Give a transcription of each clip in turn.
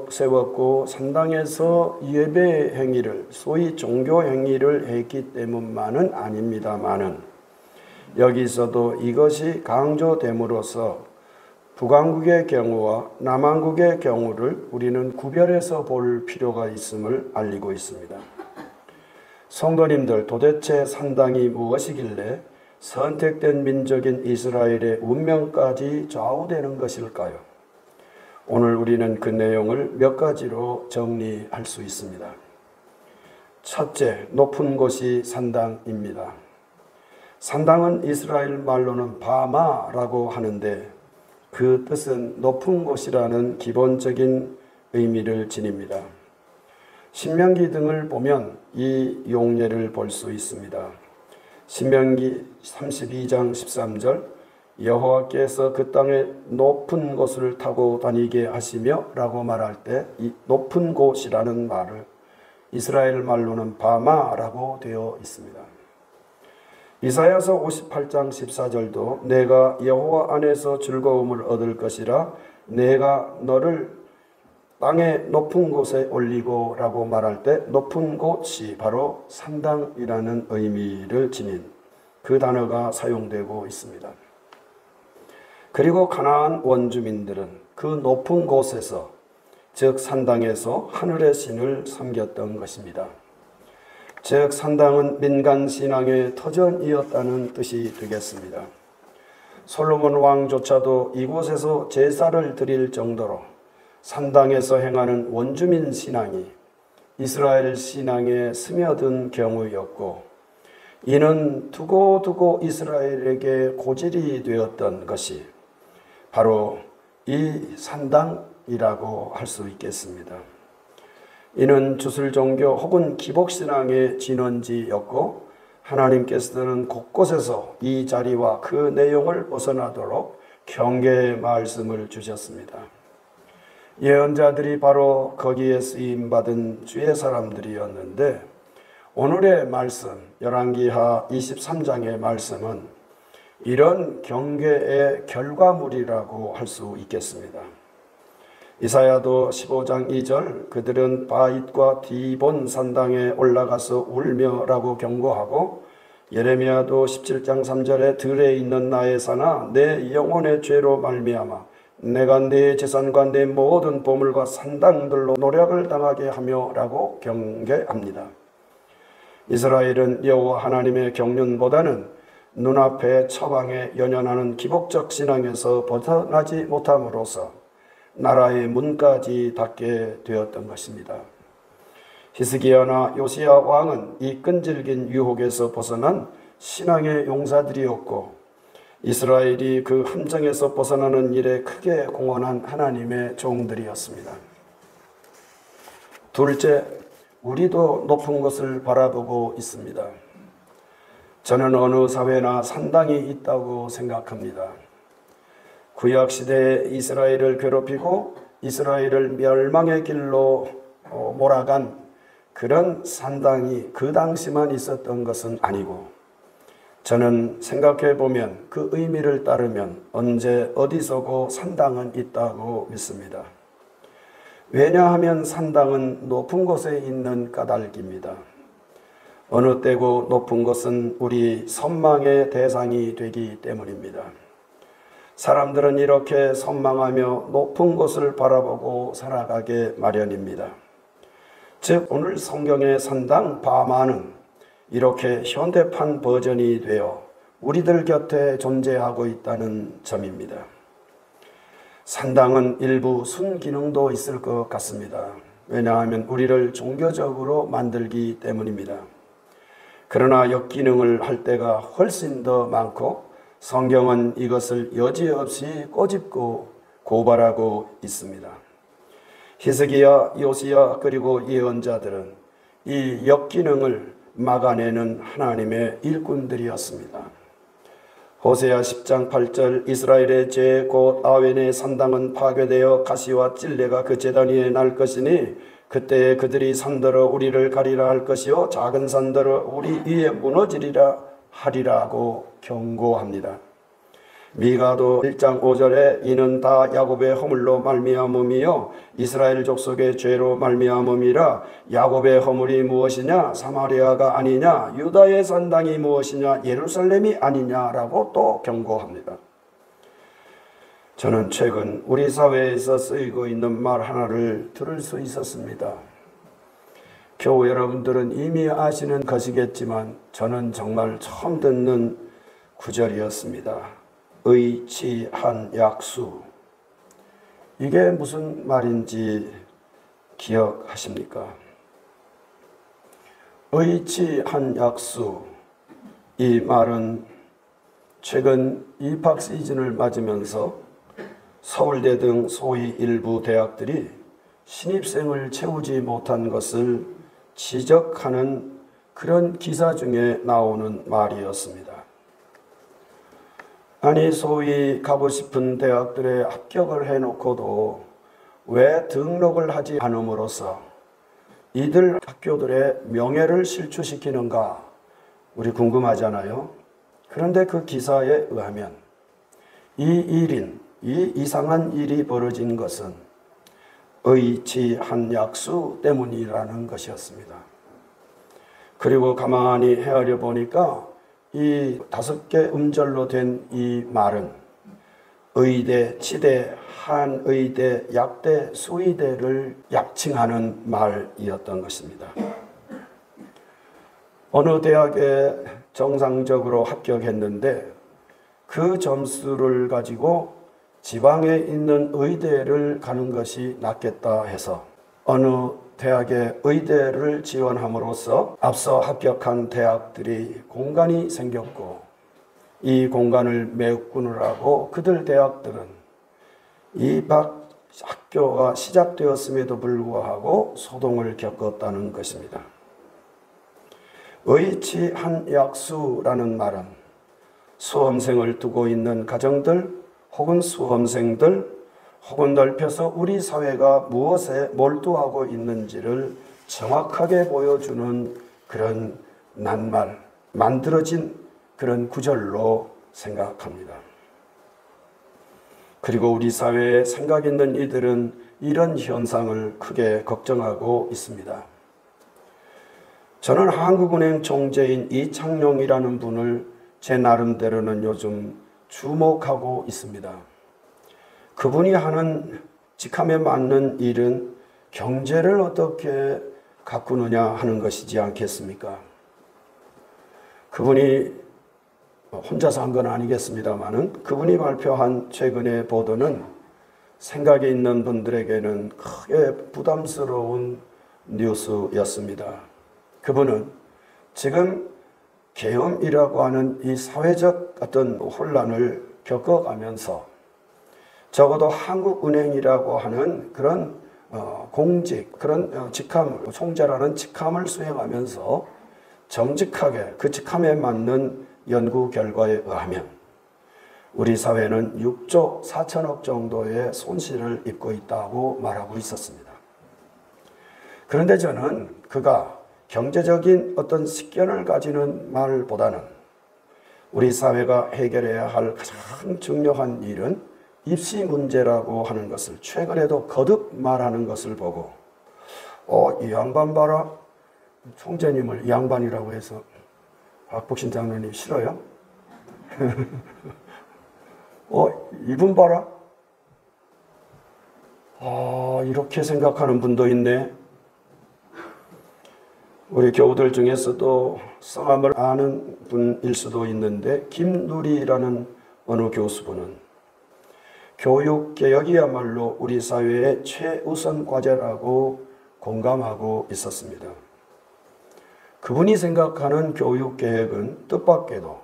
세웠고 산당에서 예배 행위를 소위 종교 행위를 했기 때문만은 아닙니다마는 여기서도 이것이 강조됨으로써 북왕국의 경우와 남왕국의 경우를 우리는 구별해서 볼 필요가 있음을 알리고 있습니다. 성도님들, 도대체 산당이 무엇이길래 선택된 민족인 이스라엘의 운명까지 좌우되는 것일까요? 오늘 우리는 그 내용을 몇 가지로 정리할 수 있습니다. 첫째, 높은 곳이 산당입니다. 산당은 이스라엘 말로는 바마라고 하는데 그 뜻은 높은 곳이라는 기본적인 의미를 지닙니다. 신명기 등을 보면 이 용례를 볼 수 있습니다. 신명기 32장 13절 여호와께서 그 땅에 높은 곳을 타고 다니게 하시며 라고 말할 때 이 높은 곳이라는 말을 이스라엘 말로는 바마라고 되어 있습니다. 이사야서 58장 14절도 내가 여호와 안에서 즐거움을 얻을 것이라 내가 너를 땅의 높은 곳에 올리고 라고 말할 때 높은 곳이 바로 산당이라는 의미를 지닌 그 단어가 사용되고 있습니다. 그리고 가나안 원주민들은 그 높은 곳에서 즉 산당에서 하늘의 신을 섬겼던 것입니다. 즉 산당은 민간신앙의 터전이었다는 뜻이 되겠습니다. 솔로몬 왕조차도 이곳에서 제사를 드릴 정도로 산당에서 행하는 원주민 신앙이 이스라엘 신앙에 스며든 경우였고 이는 두고두고 이스라엘에게 고질이 되었던 것이 바로 이 산당이라고 할 수 있겠습니다. 이는 주술종교 혹은 기복신앙의 진원지였고 하나님께서는 곳곳에서 이 자리와 그 내용을 벗어나도록 경계의 말씀을 주셨습니다. 예언자들이 바로 거기에 쓰임받은 주의 사람들이었는데 오늘의 말씀 열왕기하 23장의 말씀은 이런 경계의 결과물이라고 할 수 있겠습니다. 이사야도 15장 2절 그들은 바잇과 디본 산당에 올라가서 울며라고 경고하고 예레미야도 17장 3절에 들에 있는 나의 산아 내 영혼의 죄로 말미암아 내가 내 재산과 내 모든 보물과 산당들로 노력을 당하게 하며 라고 경계합니다. 이스라엘은 여호와 하나님의 경륜보다는 눈앞의 처방에 연연하는 기복적 신앙에서 벗어나지 못함으로써 나라의 문까지 닫게 되었던 것입니다. 히스기야나 요시야 왕은 이 끈질긴 유혹에서 벗어난 신앙의 용사들이었고 이스라엘이 그 함정에서 벗어나는 일에 크게 공헌한 하나님의 종들이었습니다. 둘째, 우리도 높은 곳을 바라보고 있습니다. 저는 어느 사회나 산당이 있다고 생각합니다. 구약시대에 이스라엘을 괴롭히고 이스라엘을 멸망의 길로 몰아간 그런 산당이 그 당시만 있었던 것은 아니고 저는 생각해 보면 그 의미를 따르면 언제 어디서고 산당은 있다고 믿습니다. 왜냐하면 산당은 높은 곳에 있는 까닭입니다. 어느 때고 높은 곳은 우리 선망의 대상이 되기 때문입니다. 사람들은 이렇게 선망하며 높은 곳을 바라보고 살아가게 마련입니다. 즉 오늘 성경의 산당 바마는 이렇게 현대판 버전이 되어 우리들 곁에 존재하고 있다는 점입니다. 산당은 일부 순기능도 있을 것 같습니다. 왜냐하면 우리를 종교적으로 만들기 때문입니다. 그러나 역기능을 할 때가 훨씬 더 많고 성경은 이것을 여지없이 꼬집고 고발하고 있습니다. 히스기야, 요시야 그리고 예언자들은 이 역기능을 막아내는 하나님의 일꾼들이었습니다. 호세아 10장 8절 이스라엘의 죄 곧 아웬의 산당은 파괴되어 가시와 찔레가 그 제단 위에 날 것이니 그때에 그들이 산더러 우리를 가리라 할 것이요 작은 산더러 우리 위에 무너지리라 하리라고 경고합니다. 미가도 1장 5절에 이는 다 야곱의 허물로 말미암음이요 이스라엘 족속의 죄로 말미암음이라. 야곱의 허물이 무엇이냐? 사마리아가 아니냐? 유다의 산당이 무엇이냐? 예루살렘이 아니냐라고 또 경고합니다. 저는 최근 우리 사회에서 쓰이고 있는 말 하나를 들을 수 있었습니다. 교우 여러분들은 이미 아시는 것이겠지만 저는 정말 처음 듣는 구절이었습니다. 의치한 약수. 이게 무슨 말인지 기억하십니까? 의치한 약수. 이 말은 최근 입학 시즌을 맞으면서 서울대 등 소위 일부 대학들이 신입생을 채우지 못한 것을 지적하는 그런 기사 중에 나오는 말이었습니다. 아니, 소위 가고 싶은 대학들에 합격을 해놓고도 왜 등록을 하지 않음으로써 이들 학교들의 명예를 실추시키는가? 우리 궁금하잖아요. 그런데 그 기사에 의하면 이 이상한 일이 벌어진 것은 의치한 약수 때문이라는 것이었습니다. 그리고 가만히 헤아려 보니까 이 5개 음절로 된 이 말은 의대, 치대, 한의대, 약대, 수의대를 약칭하는 말이었던 것입니다. 어느 대학에 정상적으로 합격했는데 그 점수를 가지고 지방에 있는 의대를 가는 것이 낫겠다 해서 어느 대학의 의대를 지원함으로써 앞서 합격한 대학들이 공간이 생겼고 이 공간을 메꾸느라고 그들 대학들은 이 학교가 시작되었음에도 불구하고 소동을 겪었다는 것입니다. 의치한 약수라는 말은 수험생을 두고 있는 가정들 혹은 수험생들 혹은 넓혀서 우리 사회가 무엇에 몰두하고 있는지를 정확하게 보여주는 그런 낱말, 만들어진 그런 구절로 생각합니다. 그리고 우리 사회에 생각 있는 이들은 이런 현상을 크게 걱정하고 있습니다. 저는 한국은행 총재인 이창용이라는 분을 제 나름대로는 요즘 주목하고 있습니다. 그분이 하는 직함에 맞는 일은 경제를 어떻게 가꾸느냐 하는 것이지 않겠습니까? 그분이 혼자서 한 건 아니겠습니다만은 그분이 발표한 최근의 보도는 생각이 있는 분들에게는 크게 부담스러운 뉴스였습니다. 그분은 지금 계엄이라고 하는 이 사회적 어떤 혼란을 겪어가면서 적어도 한국은행이라고 하는 그런 공직, 그런 직함, 총재라는 직함을 수행하면서 정직하게 그 직함에 맞는 연구 결과에 의하면 우리 사회는 6조 4천억 정도의 손실을 입고 있다고 말하고 있었습니다. 그런데 저는 그가 경제적인 어떤 식견을 가지는 말보다는 우리 사회가 해결해야 할 가장 중요한 일은 입시 문제라고 하는 것을 최근에도 거듭 말하는 것을 보고 이 양반 봐라. 총재님을 양반이라고 해서 박복신 장로님 싫어요? 이분 봐라. 이렇게 생각하는 분도 있네. 우리 교우들 중에서도 성함을 아는 분일 수도 있는데 김누리라는 어느 교수분은 교육개혁이야말로 우리 사회의 최우선 과제라고 공감하고 있었습니다. 그분이 생각하는 교육개혁은 뜻밖에도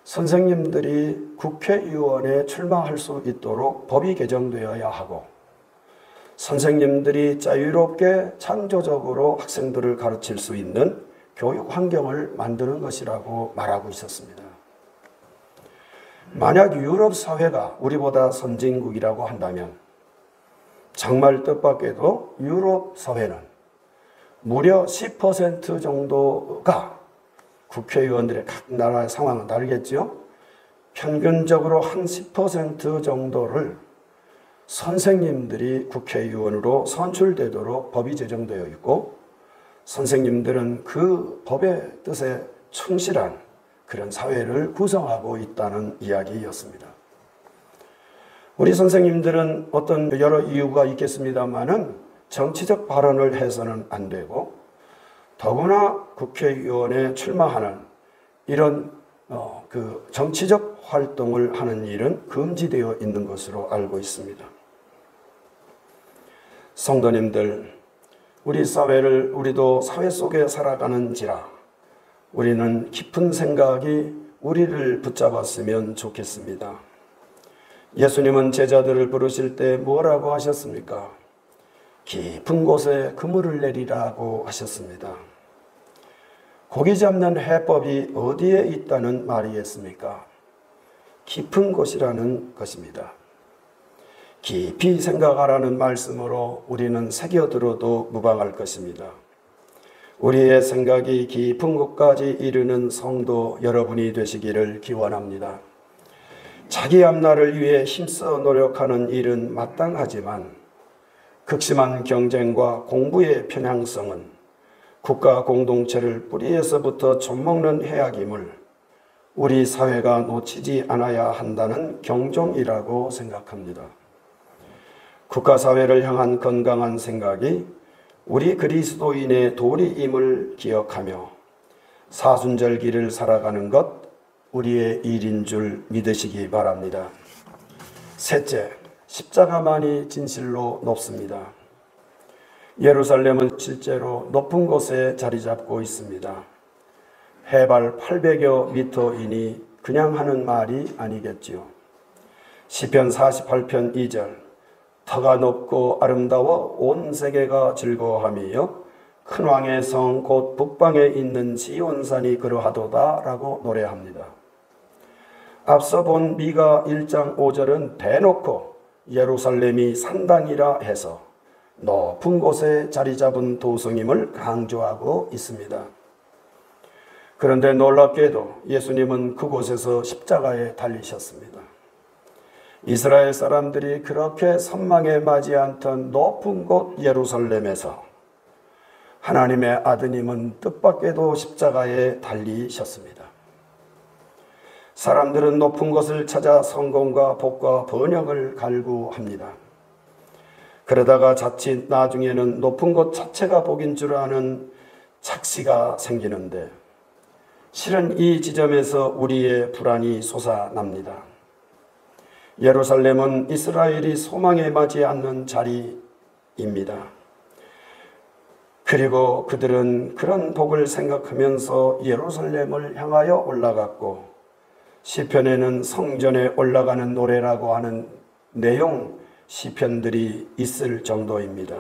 선생님들이 국회의원에 출마할 수 있도록 법이 개정되어야 하고 선생님들이 자유롭게 창조적으로 학생들을 가르칠 수 있는 교육 환경을 만드는 것이라고 말하고 있었습니다. 만약 유럽 사회가 우리보다 선진국이라고 한다면 정말 뜻밖에도 유럽 사회는 무려 10% 정도가 국회의원들의 각 나라의 상황은 다르겠죠. 평균적으로 한 10% 정도를 선생님들이 국회의원으로 선출되도록 법이 제정되어 있고, 선생님들은 그 법의 뜻에 충실한 그런 사회를 구성하고 있다는 이야기였습니다. 우리 선생님들은 어떤 여러 이유가 있겠습니다만은 정치적 발언을 해서는 안 되고, 더구나 국회의원에 출마하는 이런 그 정치적 활동을 하는 일은 금지되어 있는 것으로 알고 있습니다. 성도님들, 우리 사회를 우리도 사회 속에 살아가는지라 우리는 깊은 생각이 우리를 붙잡았으면 좋겠습니다. 예수님은 제자들을 부르실 때 뭐라고 하셨습니까? 깊은 곳에 그물을 내리라고 하셨습니다. 고기 잡는 해법이 어디에 있다는 말이겠습니까? 깊은 곳이라는 것입니다. 깊이 생각하라는 말씀으로 우리는 새겨들어도 무방할 것입니다. 우리의 생각이 깊은 곳까지 이르는 성도 여러분이 되시기를 기원합니다. 자기 앞날을 위해 힘써 노력하는 일은 마땅하지만 극심한 경쟁과 공부의 편향성은 국가 공동체를 뿌리에서부터 좀먹는 해악임을 우리 사회가 놓치지 않아야 한다는 경종이라고 생각합니다. 국가사회를 향한 건강한 생각이 우리 그리스도인의 도리임을 기억하며 사순절기를 살아가는 것 우리의 일인 줄 믿으시기 바랍니다. 셋째, 십자가만이 진실로 높습니다. 예루살렘은 실제로 높은 곳에 자리 잡고 있습니다. 해발 800여 미터이니 그냥 하는 말이 아니겠지요. 시편 48편 2절, 터가 높고 아름다워 온 세계가 즐거워하며 큰 왕의 성 곧 북방에 있는 시온산이 그러하도다 라고 노래합니다. 앞서 본 미가 1장 5절은 대놓고 예루살렘이 산당이라 해서 높은 곳에 자리 잡은 도성임을 강조하고 있습니다. 그런데 놀랍게도 예수님은 그곳에서 십자가에 달리셨습니다. 이스라엘 사람들이 그렇게 선망에 맞지 않던 높은 곳 예루살렘에서 하나님의 아드님은 뜻밖에도 십자가에 달리셨습니다. 사람들은 높은 곳을 찾아 성공과 복과 번영을 갈구합니다. 그러다가 자칫 나중에는 높은 곳 자체가 복인 줄 아는 착시가 생기는데, 실은 이 지점에서 우리의 불안이 솟아납니다. 예루살렘은 이스라엘이 소망에 맞지 않는 자리입니다. 그리고 그들은 그런 복을 생각하면서 예루살렘을 향하여 올라갔고, 시편에는 성전에 올라가는 노래라고 하는 내용 시편들이 있을 정도입니다.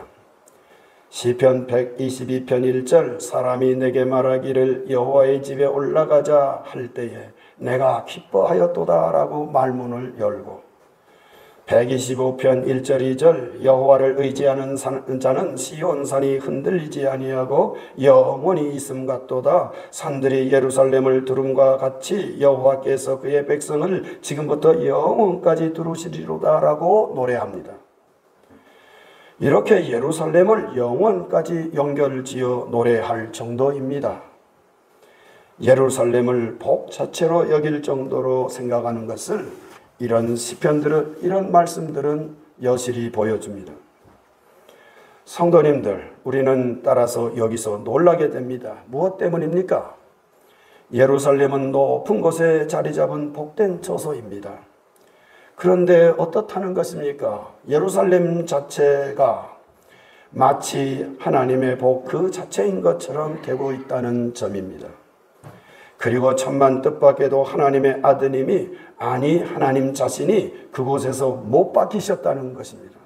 시편 122편 1절, 사람이 내게 말하기를 여호와의 집에 올라가자 할 때에 내가 기뻐하였도다 라고 말문을 열고, 125편 1절 2절, 여호와를 의지하는 자는 시온산이 흔들리지 아니하고 영원히 있음 같도다. 산들이 예루살렘을 두름과 같이 여호와께서 그의 백성을 지금부터 영원까지 두루시리로다 라고 노래합니다. 이렇게 예루살렘을 영원까지 연결지어 노래할 정도입니다. 예루살렘을 복 자체로 여길 정도로 생각하는 것을 이런 시편들은, 이런 말씀들은 여실히 보여줍니다. 성도님들, 우리는 따라서 여기서 놀라게 됩니다. 무엇 때문입니까? 예루살렘은 높은 곳에 자리 잡은 복된 처소입니다. 그런데 어떻다는 것입니까? 예루살렘 자체가 마치 하나님의 복 그 자체인 것처럼 되고 있다는 점입니다. 그리고 천만 뜻밖에도 하나님의 아드님이, 아니 하나님 자신이 그곳에서 못 박히셨다는 것입니다.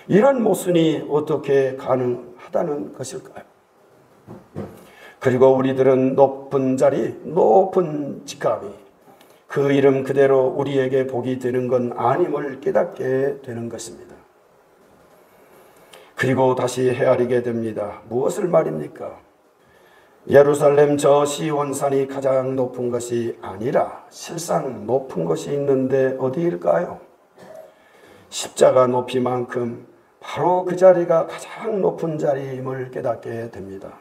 이런 모순이 어떻게 가능하다는 것일까요? 그리고 우리들은 높은 자리, 높은 직함이 그 이름 그대로 우리에게 복이 되는 건 아님을 깨닫게 되는 것입니다. 그리고 다시 헤아리게 됩니다. 무엇을 말입니까? 예루살렘 저 시온산이 가장 높은 것이 아니라 실상 높은 것이 있는데 어디일까요? 십자가 높이만큼 바로 그 자리가 가장 높은 자리임을 깨닫게 됩니다.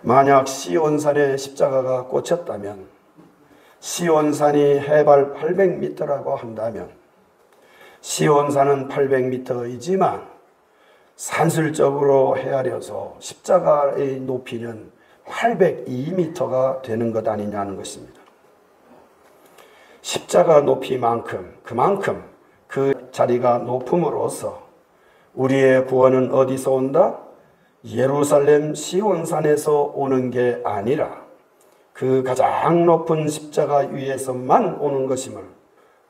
만약 시온산에 십자가가 꽂혔다면, 시온산이 해발 800m라고 한다면, 시온산은 800m이지만 산술적으로 헤아려서 십자가의 높이는 802m가 되는 것 아니냐는 것입니다. 십자가 높이만큼, 그만큼 그 자리가 높음으로써 우리의 구원은 어디서 온다? 예루살렘 시온산에서 오는 게 아니라 그 가장 높은 십자가 위에서만 오는 것임을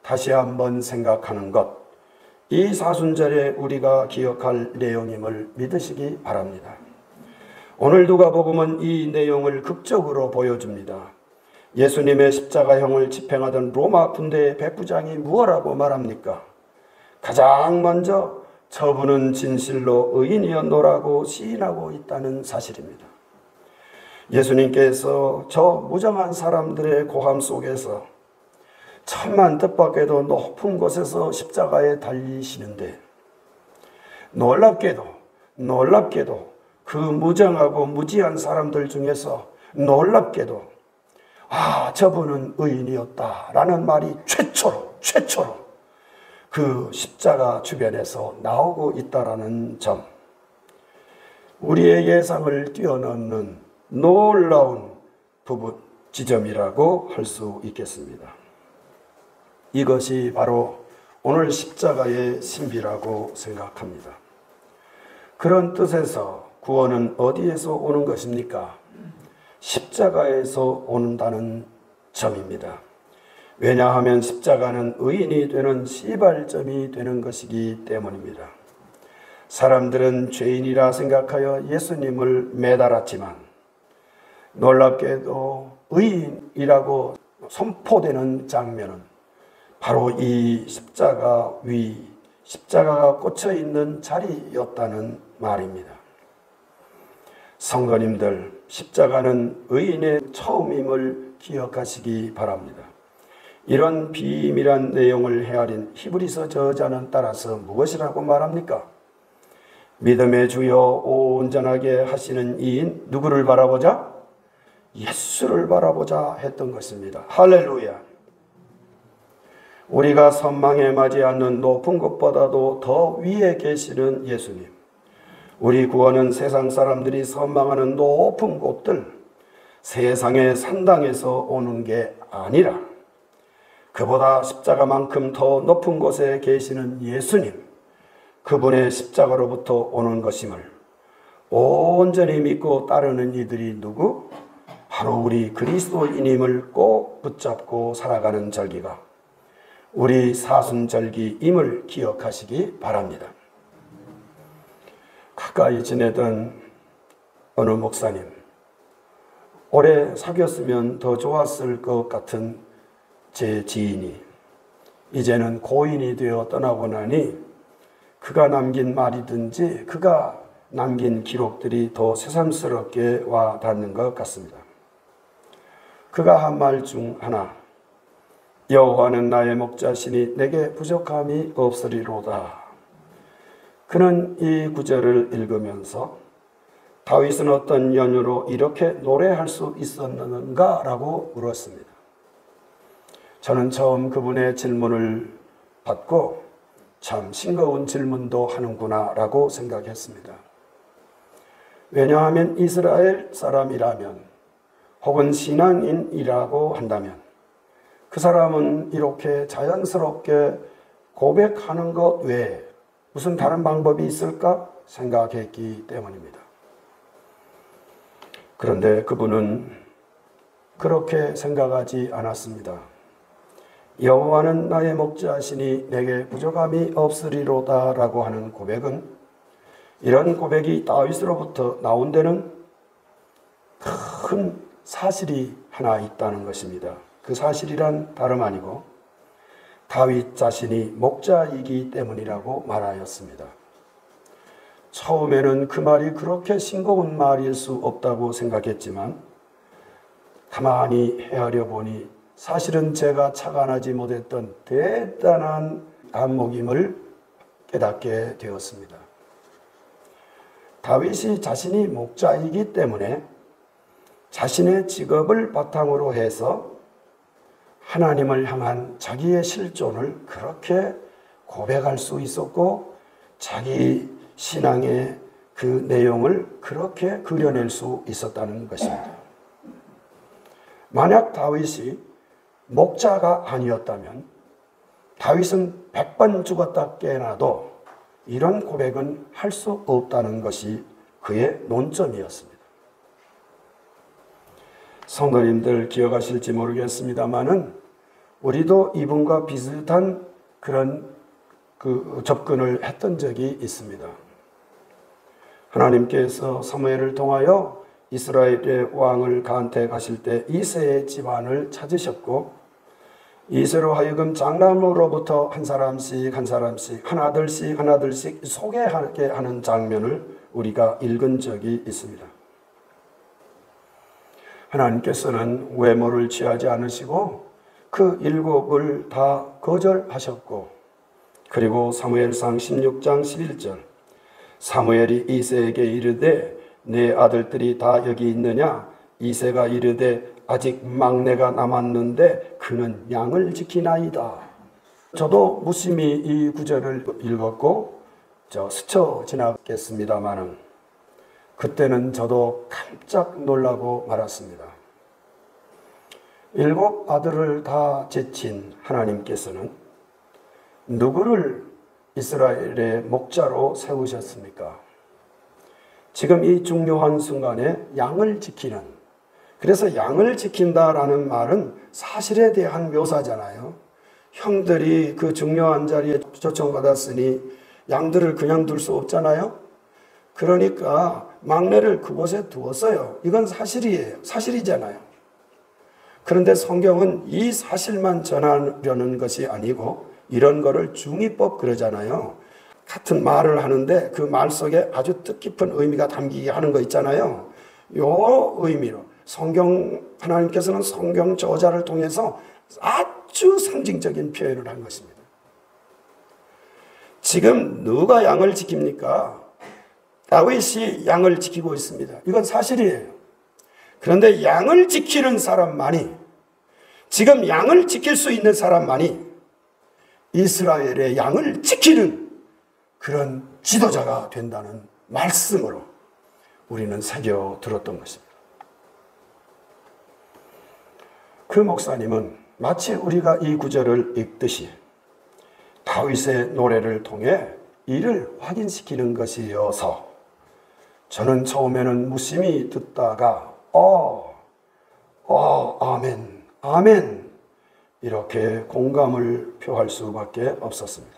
다시 한번 생각하는 것, 이 사순절에 우리가 기억할 내용임을 믿으시기 바랍니다. 오늘 누가복음은 이 내용을 극적으로 보여줍니다. 예수님의 십자가형을 집행하던 로마 군대의 백부장이 무엇라고 말합니까? 가장 먼저 저분은 진실로 의인이었노라고 시인하고 있다는 사실입니다. 예수님께서 저 무정한 사람들의 고함 속에서 천만 뜻밖에도 높은 곳에서 십자가에 달리시는데, 놀랍게도 그 무정하고 무지한 사람들 중에서 놀랍게도 저분은 의인이었다라는 말이 최초로 그 십자가 주변에서 나오고 있다라는 점, 우리의 예상을 뛰어넘는 놀라운 부분 지점이라고 할 수 있겠습니다. 이것이 바로 오늘 십자가의 신비라고 생각합니다. 그런 뜻에서 구원은 어디에서 오는 것입니까? 십자가에서 온다는 점입니다. 왜냐하면 십자가는 의인이 되는 시발점이 되는 것이기 때문입니다. 사람들은 죄인이라 생각하여 예수님을 매달았지만 놀랍게도 의인이라고 선포되는 장면은 바로 이 십자가가 꽂혀 있는 자리였다는 말입니다. 성도님들, 십자가는 의인의 처음임을 기억하시기 바랍니다. 이런 비밀한 내용을 헤아린 히브리서 저자는 따라서 무엇이라고 말합니까? 믿음의 주여 온전하게 하시는 이인 누구를 바라보자? 예수를 바라보자 했던 것입니다. 할렐루야. 우리가 선망에 맞이하는 높은 것보다도 더 위에 계시는 예수님, 우리 구원은 세상 사람들이 선망하는 높은 곳들, 세상의 산당에서 오는 게 아니라 그보다 십자가만큼 더 높은 곳에 계시는 예수님, 그분의 십자가로부터 오는 것임을 온전히 믿고 따르는 이들이 누구? 바로 우리 그리스도인임을 꼭 붙잡고 살아가는 절기가 우리 사순절기임을 기억하시기 바랍니다. 가까이 지내던 어느 목사님, 오래 사귀었으면 더 좋았을 것 같은 제 지인이 이제는 고인이 되어 떠나고 나니 그가 남긴 말이든지 그가 남긴 기록들이 더 새삼스럽게 와 닿는 것 같습니다. 그가 한 말 중 하나, 여호와는 나의 목자시니 내게 부족함이 없으리로다. 그는 이 구절을 읽으면서 다윗은 어떤 연유로 이렇게 노래할 수 있었는가? 라고 물었습니다. 저는 처음 그분의 질문을 받고 참 싱거운 질문도 하는구나 라고 생각했습니다. 왜냐하면 이스라엘 사람이라면 혹은 신앙인이라고 한다면 그 사람은 이렇게 자연스럽게 고백하는 것 외에 무슨 다른 방법이 있을까 생각했기 때문입니다. 그런데 그분은 그렇게 생각하지 않았습니다. 여호와는 나의 목자시니 내게 부족함이 없으리로다 라고 하는 고백은, 이런 고백이 다윗으로부터 나온 데는 큰 사실이 하나 있다는 것입니다. 그 사실이란 다름 아니고 다윗 자신이 목자이기 때문이라고 말하였습니다. 처음에는 그 말이 그렇게 싱거운 말일 수 없다고 생각했지만 가만히 헤아려 보니 사실은 제가 착안하지 못했던 대단한 안목임을 깨닫게 되었습니다. 다윗이 자신이 목자이기 때문에 자신의 직업을 바탕으로 해서 하나님을 향한 자기의 실존을 그렇게 고백할 수 있었고 자기 신앙의 그 내용을 그렇게 그려낼 수 있었다는 것입니다. 만약 다윗이 목자가 아니었다면 다윗은 100번 죽었다 깨어나도 이런 고백은 할 수 없다는 것이 그의 논점이었습니다. 성도님들 기억하실지 모르겠습니다만은 우리도 이분과 비슷한 그런 접근을 했던 적이 있습니다. 하나님께서 사무엘을 통하여 이스라엘의 왕을 간택하실 때 이새의 집안을 찾으셨고 이새로 하여금 장남으로부터 한 사람씩 하나둘씩 소개하게 하는 장면을 우리가 읽은 적이 있습니다. 하나님께서는 외모를 취하지 않으시고 그 7을 다 거절하셨고 그리고 사무엘상 16장 11절 사무엘이 이새에게 이르되 내 아들들이 다 여기 있느냐? 이새가 이르되 아직 막내가 남았는데 그는 양을 지키나이다. 저도 무심히 이 구절을 읽었고 스쳐 지나겠습니다마는 그때는 저도 깜짝 놀라고 말았습니다. 7 아들을 다 제친 하나님께서는 누구를 이스라엘의 목자로 세우셨습니까? 지금 이 중요한 순간에 양을 지키는, 그래서 양을 지킨다라는 말은 사실에 대한 묘사잖아요. 형들이 그 중요한 자리에 초청받았으니 양들을 그냥 둘 수 없잖아요. 그러니까 막내를 그곳에 두었어요. 이건 사실이에요. 사실이잖아요. 그런데 성경은 이 사실만 전하려는 것이 아니고 이런 거를 중의법 그러잖아요. 같은 말을 하는데 그 말 속에 아주 뜻깊은 의미가 담기게 하는 거 있잖아요. 요 의미로 하나님께서는 성경 저자를 통해서 아주 상징적인 표현을 한 것입니다. 지금 누가 양을 지킵니까? 다윗이 양을 지키고 있습니다. 이건 사실이에요. 그런데 양을 지키는 사람만이, 지금 양을 지킬 수 있는 사람만이 이스라엘의 양을 지키는 그런 지도자가 된다는 말씀으로 우리는 새겨 들었던 것입니다. 그 목사님은 마치 우리가 이 구절을 읽듯이 다윗의 노래를 통해 이를 확인시키는 것이어서 저는 처음에는 무심히 듣다가 아멘, 아멘 이렇게 공감을 표할 수밖에 없었습니다.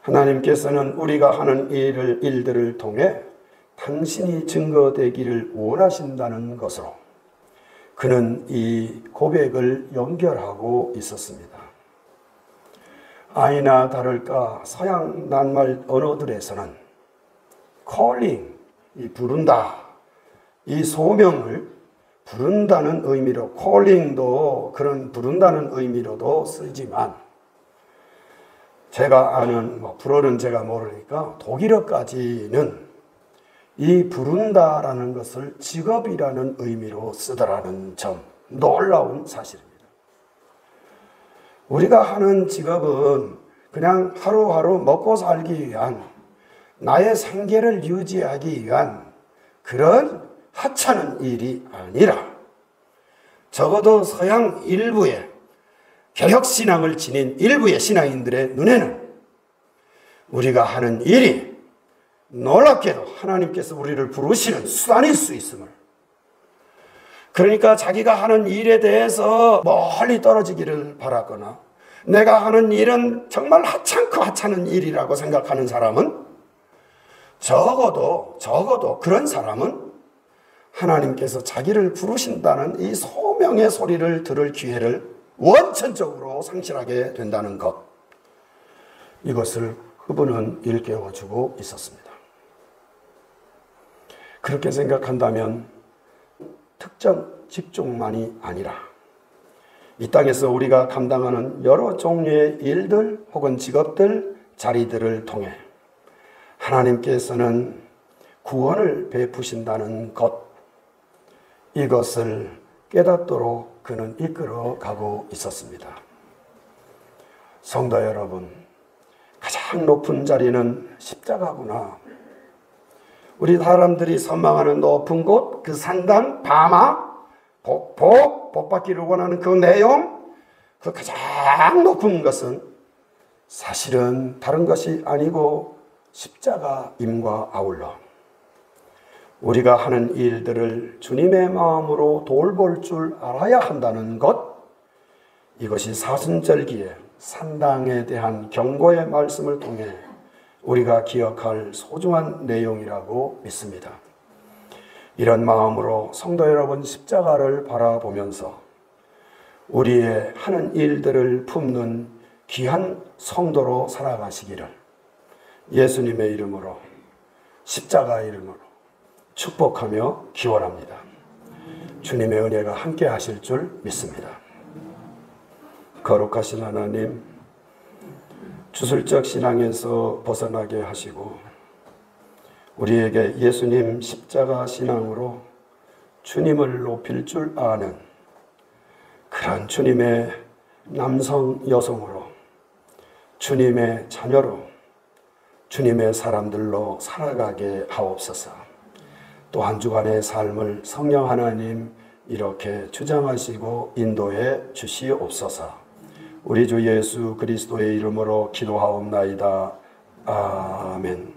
하나님께서는 우리가 하는 일들을 통해 당신이 증거되기를 원하신다는 것으로 그는 이 고백을 연결하고 있었습니다. 아니나 다를까 서양 낱말 언어들에서는 calling, 이 부른다, 이 소명을 부른다는 의미로 calling도 그런 부른다는 의미로도 쓰지만 제가 아는 불어는 제가 모르니까 독일어까지는 이 부른다라는 것을 직업이라는 의미로 쓰더라는 점, 놀라운 사실입니다. 우리가 하는 직업은 그냥 하루하루 먹고 살기 위한, 나의 생계를 유지하기 위한 그런 하찮은 일이 아니라 적어도 서양 일부의 개혁신앙을 지닌 일부의 신앙인들의 눈에는 우리가 하는 일이 놀랍게도 하나님께서 우리를 부르시는 수단일 수 있음을, 그러니까 자기가 하는 일에 대해서 멀리 떨어지기를 바라거나 내가 하는 일은 정말 하찮고 하찮은 일이라고 생각하는 사람은 적어도 그런 사람은 하나님께서 자기를 부르신다는 이 소명의 소리를 들을 기회를 원천적으로 상실하게 된다는 것, 이것을 그분은 일깨워주고 있었습니다. 그렇게 생각한다면 특정 직종만이 아니라 이 땅에서 우리가 감당하는 여러 종류의 일들 혹은 직업들, 자리들을 통해 하나님께서는 구원을 베푸신다는 것, 이것을 깨닫도록 그는 이끌어 가고 있었습니다. 성도 여러분, 가장 높은 자리는 십자가구나. 우리 사람들이 선망하는 높은 곳, 그 산당, 바마, 복 받기를 원하는 그 내용, 그 가장 높은 것은 사실은 다른 것이 아니고 십자가임과 아울러 우리가 하는 일들을 주님의 마음으로 돌볼 줄 알아야 한다는 것, 이것이 사순절기에 산당에 대한 경고의 말씀을 통해 우리가 기억할 소중한 내용이라고 믿습니다. 이런 마음으로 성도 여러분, 십자가를 바라보면서 우리의 하는 일들을 품는 귀한 성도로 살아가시기를 예수님의 이름으로, 십자가의 이름으로 축복하며 기원합니다. 주님의 은혜가 함께 하실 줄 믿습니다. 거룩하신 하나님, 주술적 신앙에서 벗어나게 하시고 우리에게 예수님 십자가 신앙으로 주님을 높일 줄 아는 그런 주님의 남성, 여성으로, 주님의 자녀로, 주님의 사람들로 살아가게 하옵소서. 또 한 주간의 삶을 성령 하나님 이렇게 주장하시고 인도해 주시옵소서. 우리 주 예수 그리스도의 이름으로 기도하옵나이다. 아멘.